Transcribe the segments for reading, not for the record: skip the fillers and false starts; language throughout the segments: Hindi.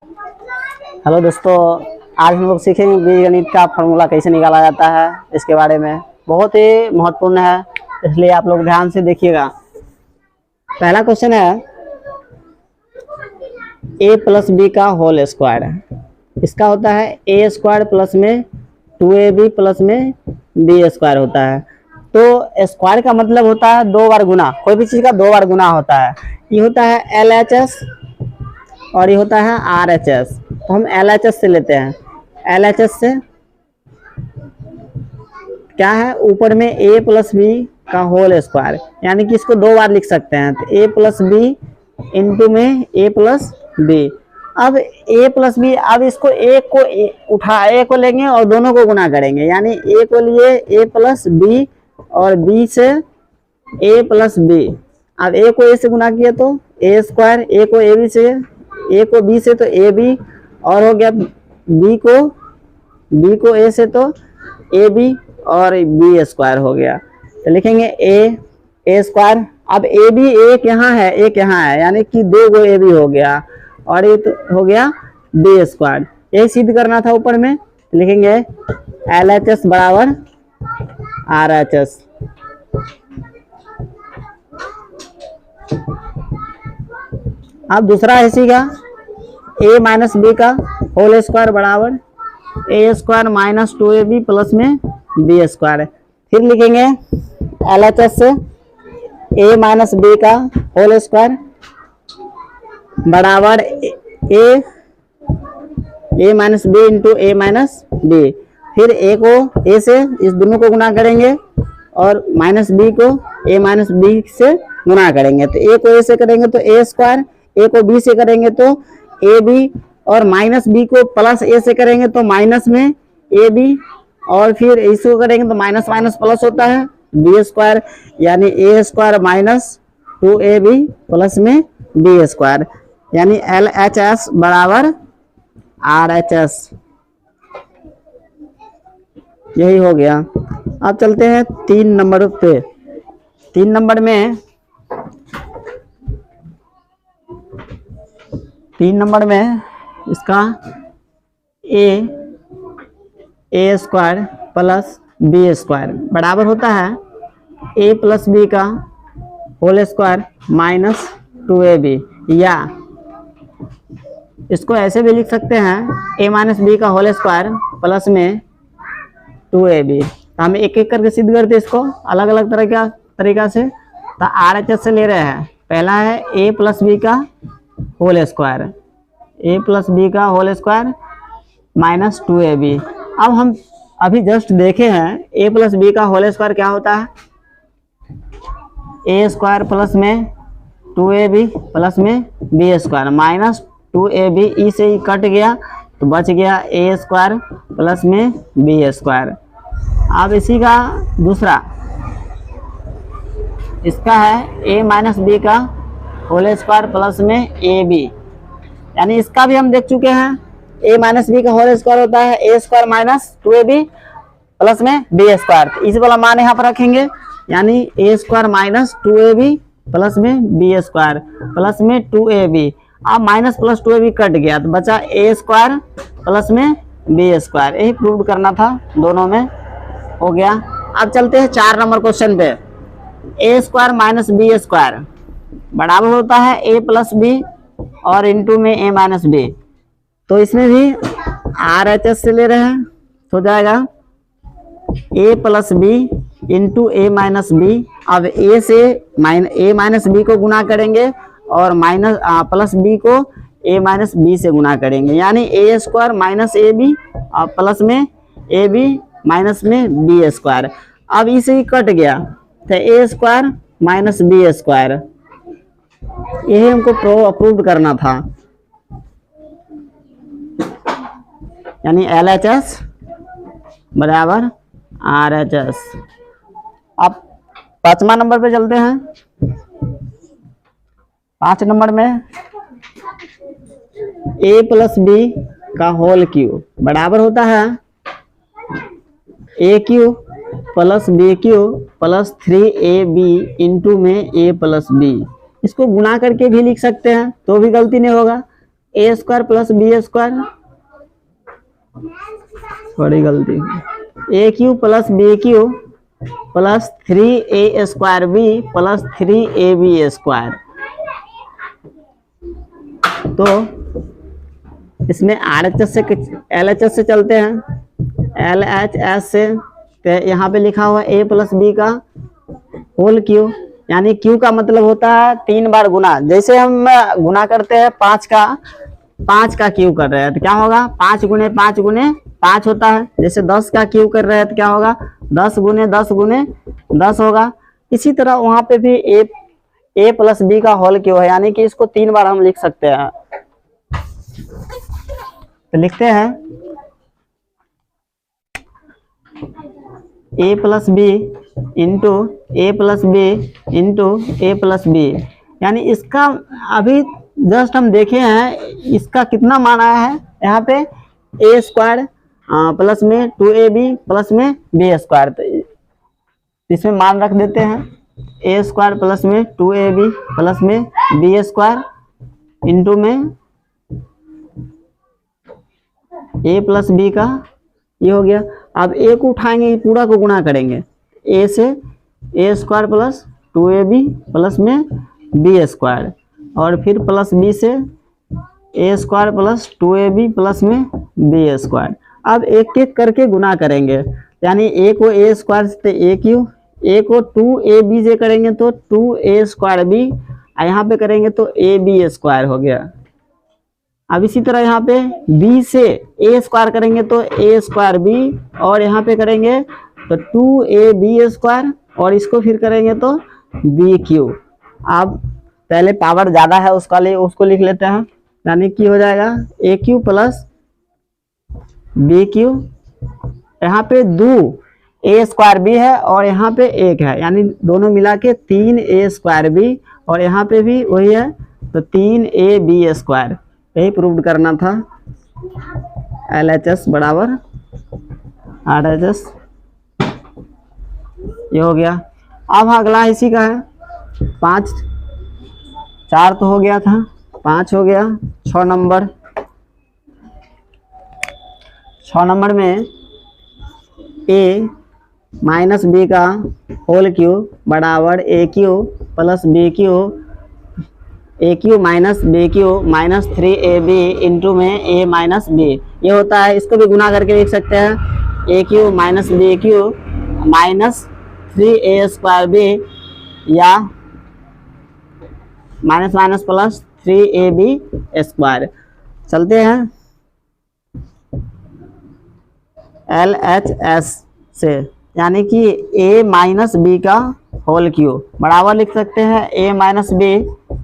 हेलो दोस्तों, आज हम लोग सीखेंगे बीजगणित का फॉर्मूला कैसे निकाला जाता है। इसके बारे में बहुत ही महत्वपूर्ण है, इसलिए आप लोग ध्यान से देखिएगा। पहला क्वेश्चन है a प्लस बी का होल स्क्वायर। इसका होता है a स्क्वायर प्लस में 2ab प्लस में b स्क्वायर होता है। तो स्क्वायर का मतलब होता है दो बार गुना, कोई भी चीज़ का दो बार गुना होता है। ये होता है LHS और ये होता है RHS। तो हम LHS से लेते हैं। LHS से क्या है, ऊपर में a प्लस बी का होल स्क्वायर, यानी कि इसको दो बार लिख सकते हैं। तो a प्लस बी इंटू में a प्लस बी। अब a प्लस बी, अब इसको एक को a को लेंगे और दोनों को गुना करेंगे, यानी a को लिए a प्लस बी और b से a प्लस बी। अब a को a से गुना किया तो a स्क्वायर, a को a b से, a को b से तो a b, और हो गया b को a से तो a b और b स्क्वायर हो गया। तो लिखेंगे a स्क्वायर। अब a b एक यहाँ है, एक यहाँ है, यानी कि दो गो a b हो गया, और ये तो हो गया b स्क्वायर। यही सिद्ध करना था ऊपर में। लिखेंगे LHS बराबर RHS। अब दूसरा इसी का a माइनस बी का होल स्क्वायर बराबर a square minus 2ab plus में b स्क्वायर। फिर लिखेंगे LHS से a माइनस बी का होल स्क्वायर बराबर a minus B into a minus B. फिर a को a से इस दोनों को गुना करेंगे और माइनस b को a माइनस बी से गुना करेंगे। तो a को a से करेंगे तो a स्क्वायर, a को b से करेंगे तो a b, और माइनस b को प्लस a से करेंगे तो माइनस में a b, और फिर इसको करेंगे तो माइनस माइनस प्लस होता है b स्क्वायर, यानी a square minus 2ab plus में b स्क्वायर, यानी LHS बराबर RHS। यही हो गया। अब चलते हैं 3 नंबर पे। 3 नंबर में इसका a square plus b square बराबर होता है a प्लस बी का होल स्क्वायर माइनस 2ab, या इसको ऐसे भी लिख सकते हैं a माइनस बी का होल स्क्वायर प्लस में 2ab। तो हम एक एक करके सिद्ध करते हैं इसको अलग अलग तरीका से। तो RHS से ले रहे हैं। पहला है a प्लस बी का whole square, a plus B का होल स्क्वायर माइनस 2ab। अब हम अभी जस्ट देखे हैं a प्लस बी का होल स्क्वायर क्या होता है, a स्क्वायर प्लस में 2ab प्लस में b स्क्वायर माइनस 2ab। ई से ही कट गया तो बच गया a स्क्वायर प्लस में b स्क्वायर। अब इसी का दूसरा, इसका है a माइनस बी का होल स्क्वायर प्लस में ab, यानी इसका भी हम देख चुके हैं। a माइनस बी का होल स्क्वायर होता है a square minus 2ab plus में b स्क्वायर। इस वाला मान यहाँ पर रखेंगे, यानी a square minus 2ab plus में b स्क्वायर प्लस में 2ab। अब माइनस प्लस 2ab कट गया तो बचा a स्क्वायर प्लस में b स्क्वायर। यही प्रूव करना था, दोनों में हो गया। अब चलते हैं 4 नंबर क्वेश्चन पे। a square minus b square बराबर होता है a प्लस बी और इंटू में a माइनस बी। तो इसमें भी RHS से ले रहे हैं, तो हो जाएगा a plus B into a minus B. अब a से a माइनस बी को गुना करेंगे और माइनस प्लस b को a माइनस बी से गुना करेंगे, यानी a स्क्वायर माइनस ab और प्लस में ab माइनस में b स्क्वायर। अब इसे ही कट गया तो a square minus b square. यही हमको प्रूव करना था, यानी LHS बराबर RHS। अब 5वां नंबर पे चलते हैं। 5 नंबर में a प्लस बी का होल क्यूब बराबर होता है a cube plus B cube plus 3ab into में a प्लस बी। इसको गुना करके भी लिख सकते हैं तो भी गलती नहीं होगा। A square plus B square, बड़ी गलती, A cube plus B cube plus 3a square B plus 3ab square. तो इसमें RHS से LHS से चलते हैं, LHS से यहाँ पे लिखा हुआ a प्लस बी का होल क्यू, यानी क्यू का मतलब होता है 3 बार गुना। जैसे हम गुना करते हैं 5 का क्यू कर रहे हैं तो क्या होगा, 5 गुने 5 गुने 5 होता है। जैसे 10 का क्यू कर रहे हैं तो क्या होगा, 10 गुने 10 गुने 10 होगा। इसी तरह वहां पे भी a प्लस बी का होल क्यू है, यानी कि इसको 3 बार हम लिख सकते हैं। तो लिखते हैं a plus B into A plus B into A plus B, यानी इसका अभी जस्ट हम देखे हैं इसका कितना मान आया है यहाँ पे, ए स्क्वायर प्लस में 2ab प्लस में बी स्क्वायर। तो इसमें मान रख देते हैं ए स्क्वायर प्लस में 2ab प्लस में बी स्क्वायर इंटू में ए प्लस बी का ये हो गया। अब ए को उठाएंगे, पूरा को गुणा करेंगे, ए से A square plus 2ab plus में बी स्क्वायर, और फिर प्लस बी से A square plus 2ab plus में बी स्क्वायर। अब एक एक करके गुना करेंगे, यानी ए को ए स्क्वायर से ए क्यू, ए को 2ab से करेंगे तो 2a स्क्वायर बी, यहाँ पे करेंगे तो ab स्क्वायर हो गया। अब इसी तरह यहाँ पे b से a स्क्वायर करेंगे तो a स्क्वायर b, और यहाँ पे करेंगे तो 2ab स्क्वायर, और इसको फिर करेंगे तो बी क्यू। अब पहले पावर ज्यादा है उसको लिख लेते हैं, यानी कि हो जाएगा ए क्यू प्लस बी क्यू, यहाँ पे 2a स्क्वायर बी है और यहाँ पे 1 है, यानी दोनों मिला के 3a स्क्वायर बी, और यहाँ पे भी वही है तो 3ab स्क्वायर। यही प्रूव करना था। LHS बराबर RHS, ये हो गया। अब अगला इसी का है 5, 4 तो हो गया था, 5 हो गया। 6 नंबर, 6 नंबर में a माइनस बी का होल क्यू बराबर A cube plus B cube, A cube minus B cube minus 3ab into में a माइनस बी, ये होता है। इसको भी गुना करके लिख सकते हैं, A cube minus B cube minus 3a square B, या minus minus plus 3ab square. चलते हैं LHS से, यानी कि a माइनस बी का होल क्यू बराबर लिख सकते हैं a माइनस बी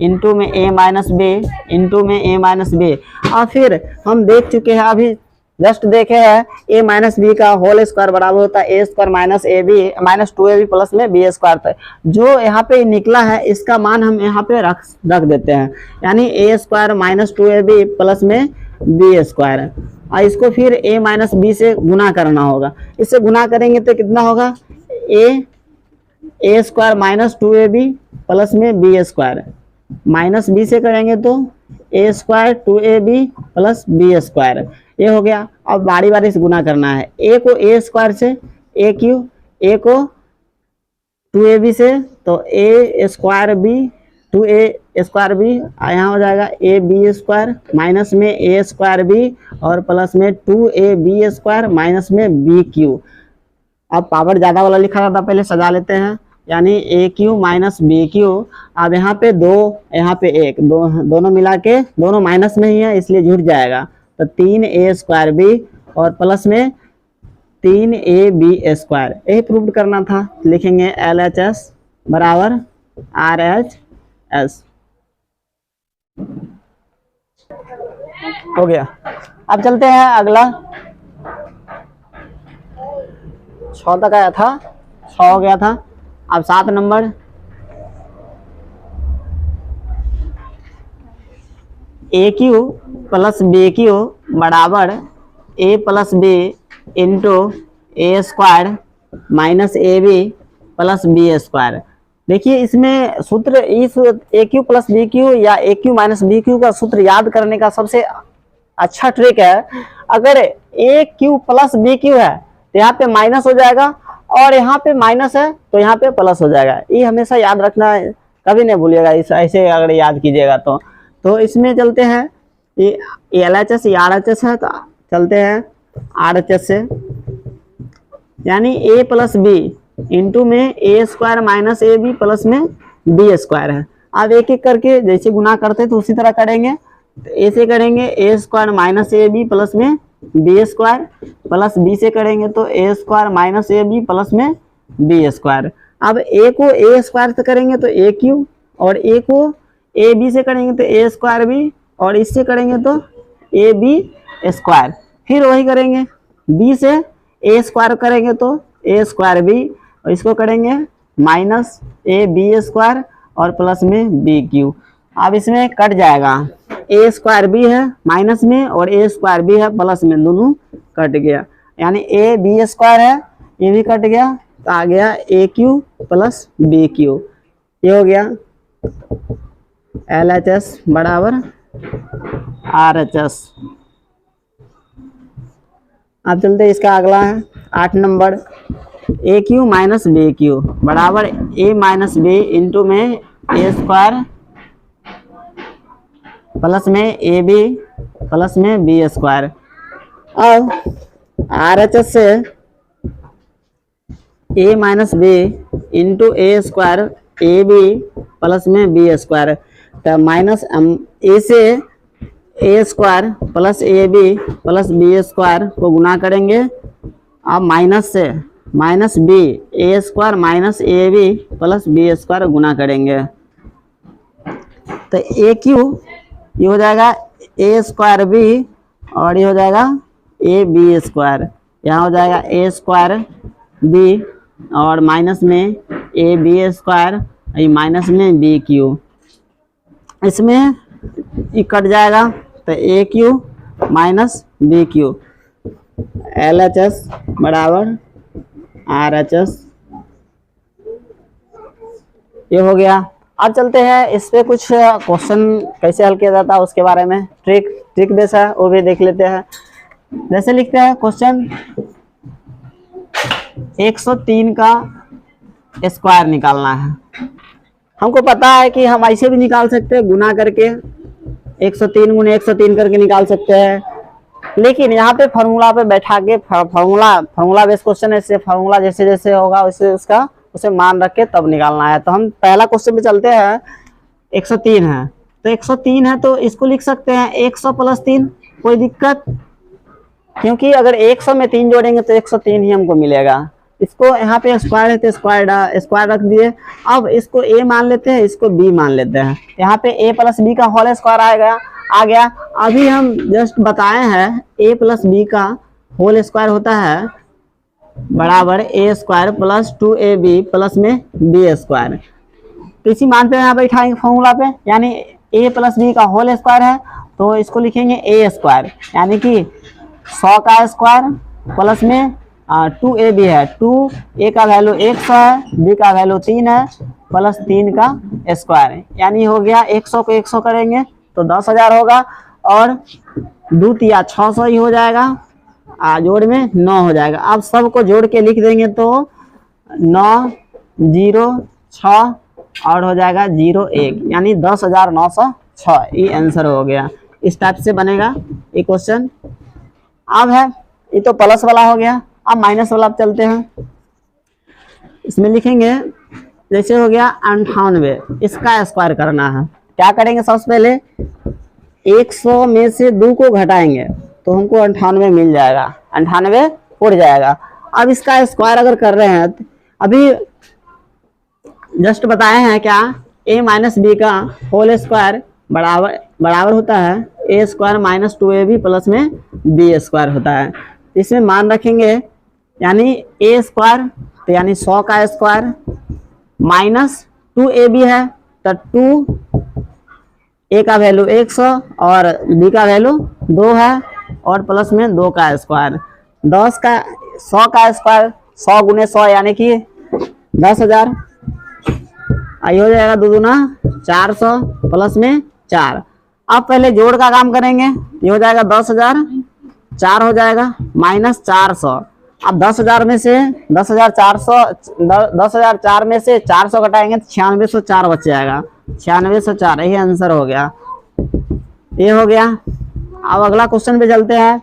इंटू में a माइनस बी इंटू में a माइनस बी। और फिर हम देख चुके हैं, अभी जस्ट देखे हैं a माइनस बी का होल स्क्वायर बराबर होता है a square minus A B minus 2ab plus में बी स्क्वायर था। जो यहाँ पे निकला है इसका मान हम यहाँ पे रख देते हैं, यानी a square minus 2ab plus में बी स्क्वायर, और इसको फिर a माइनस बी से गुना करना होगा। इससे गुना करेंगे तो कितना होगा, a square minus 2ab plus में बी स्क्वायर, माइनस बी से करेंगे तो a square 2ab plus B square, ये हो गया। अब बारी बारी से गुना करना है, a को a स्क्वायर से ए क्यू, a को 2ab से तो a square B 2a square B, यहाँ हो जाएगा ए बी स्क्वायर माइनस में a स्क्वायर बी और प्लस में 2ab स्क्वायर माइनस में बी क्यू। अब पावर ज़्यादा वाला लिखा था, पहले सजा लेते हैं, यानी A cube minus B cube. अब यहाँ पे 2 यहाँ पे 1, दोनों मिला के दोनों माइनस में ही है इसलिए जुड़ जाएगा, तो 3a स्क्वायर बी और प्लस में 3ab स्क्वायर। यही प्रूव करना था। लिखेंगे LHS बराबर RHS, हो गया। अब चलते हैं अगला, 6 तक आया था, 6 हो गया था। अब 7 number, A cube plus B cube बराबर A plus B into A square minus A B plus B square. देखिए इसमें सूत्र, इस A cube plus B cube या A cube minus B cube का सूत्र याद करने का सबसे अच्छा ट्रिक है, अगर ए क्यू प्लस बी क्यू है तो यहाँ पे माइनस हो जाएगा, और यहाँ पे माइनस है तो यहाँ पे प्लस हो जाएगा। ये हमेशा याद रखना है, कभी नहीं भूलिएगा, इस ऐसे अगर याद कीजिएगा तो इसमें चलते हैं, ये LHS या RHS है तो चलते हैं RHS से, यानी a प्लस बी इंटू में A square minus A B plus में बी स्क्वायर है। अब एक एक करके जैसे गुना करते तो उसी तरह करेंगे, तो ए से करेंगे A square minus A B plus में बी स्क्वायर, प्लस बी से करेंगे तो A square minus A B plus में बी स्क्वायर। अब ए को ए स्क्वायर से करेंगे तो ए क्यू, और ए को ए बी से करेंगे तो ए स्क्वायर बी, और इससे करेंगे तो ए बी स्क्वायर। फिर वही करेंगे, बी से ए स्क्वायर करेंगे तो ए स्क्वायर बी, और इसको करेंगे माइनस ए बी स्क्वायर और प्लस में बी क्यू। अब इसमें कट जाएगा, ए स्क्वायर बी है माइनस में और ए स्क्वायर बी है प्लस में, दोनों कट गया, यानी ए बी स्क्वायर है ये भी कट गया, तो आ गया ए क्यू प्लस बी क्यू। ये हो गया LHS बराबर RHS। अब चलते इसका अगला है 8 number, A cube minus B cube बराबर ए माइनस बी इंटू में ए स्क्वायर प्लस में ए बी प्लस में बी स्क्वायर। अब RHS से A minus B into A square A B plus में बी स्क्वायर, तो माइनस ए से A square plus A B plus B square को गुना करेंगे, अब माइनस से minus B A square minus A B plus B square गुना करेंगे, तो ए क्यू ये हो जाएगा ए स्क्वायर बी, और ये हो जाएगा ए बी स्क्वायर, यहाँ हो जाएगा ए स्क्वायर बी और माइनस में ए बी स्क्वायर, ये माइनस में बी क्यू, इसमें ये कट जाएगा तो A cube minus B cube. LHS बराबर RHS, ये हो गया। अब चलते हैं इस पे कुछ क्वेश्चन कैसे हल किया जाता है उसके बारे में, ट्रिक बेस है वो भी देख लेते हैं। जैसे लिखते हैं क्वेश्चन 103 का स्क्वायर निकालना है। हमको पता है कि हम ऐसे भी निकाल सकते हैं गुना करके, 103 गुने 103 करके निकाल सकते हैं, लेकिन यहाँ पे फार्मूला पे बैठा के फार्मूला बेस क्वेश्चन है, इससे फार्मूला जैसे जैसे होगा उसे मान रख के तब निकालना है। तो हम पहला क्वेश्चन पे चलते हैं, 103 है तो 103 है तो इसको लिख सकते हैं 100 प्लस 3, कोई दिक्कत, क्योंकि अगर 100 में 3 जोड़ेंगे तो 103 ही हमको मिलेगा। इसको यहाँ पे स्क्वायर है तो स्क्वायर रख दिए। अब इसको a मान लेते हैं, इसको b मान लेते हैं, यहाँ पे a प्लस बी का होल स्क्वायर आ गया। अभी हम जस्ट बताए हैं a प्लस बी का होल स्क्वायर होता है बराबर a square plus 2ab plus में b स्क्वायर। तो इसी मान पे यहाँ बैठाएंगे फॉर्मूला पे, यानी a प्लस बी का होल स्क्वायर है तो इसको लिखेंगे a स्क्वायर, यानी कि 100 का स्क्वायर प्लस में 2ab है, 2a का वैल्यू 100 है, b का वैल्यू 3 है, प्लस 3 का स्क्वायर, यानी हो गया 100 को 100 करेंगे तो 10,000 होगा, और 2 तिया 600 ही हो जाएगा, जोड़ में 9 हो जाएगा। अब सबको जोड़ के लिख देंगे तो 9 0 6 और हो जाएगा 0 1, यानी 10,906, ये आंसर हो गया। इस टाइप से बनेगा ये क्वेश्चन। अब है ये तो प्लस वाला हो गया, अब माइनस वाला चलते हैं। इसमें लिखेंगे जैसे हो गया 98, इसका स्क्वायर करना है। क्या करेंगे, सबसे पहले 100 में से 2 को घटाएंगे तो हमको 98 मिल जाएगा, 98 उड़ जाएगा। अब इसका स्क्वायर अगर कर रहे हैं, अभी जस्ट बताए हैं क्या, a माइनस बी का होल स्क्वायर बराबर होता है a square minus 2ab plus में b स्क्वायर होता है। इसमें मान रखेंगे, यानी a स्क्वायर तो यानी 100 का स्क्वायर माइनस 2ab है तो 2 a का वैल्यू 100 और b का वैल्यू 2 है, और प्लस में 2 का स्क्वायर, 100 का स्क्वायर 100 गुने 100 यानी कि 10,000, ये हो जाएगा 2 दूना 400 प्लस में 4। अब पहले जोड़ का काम करेंगे। ये हो जाएगा 10,000, 4 हो जाएगा माइनस 400। अब 10,000 में से 10,400 में से 400 घटाएंगे तो 9604 बच जाएगा। 9604 यही आंसर हो गया। ये हो गया। अब अगला क्वेश्चन पे चलते हैं।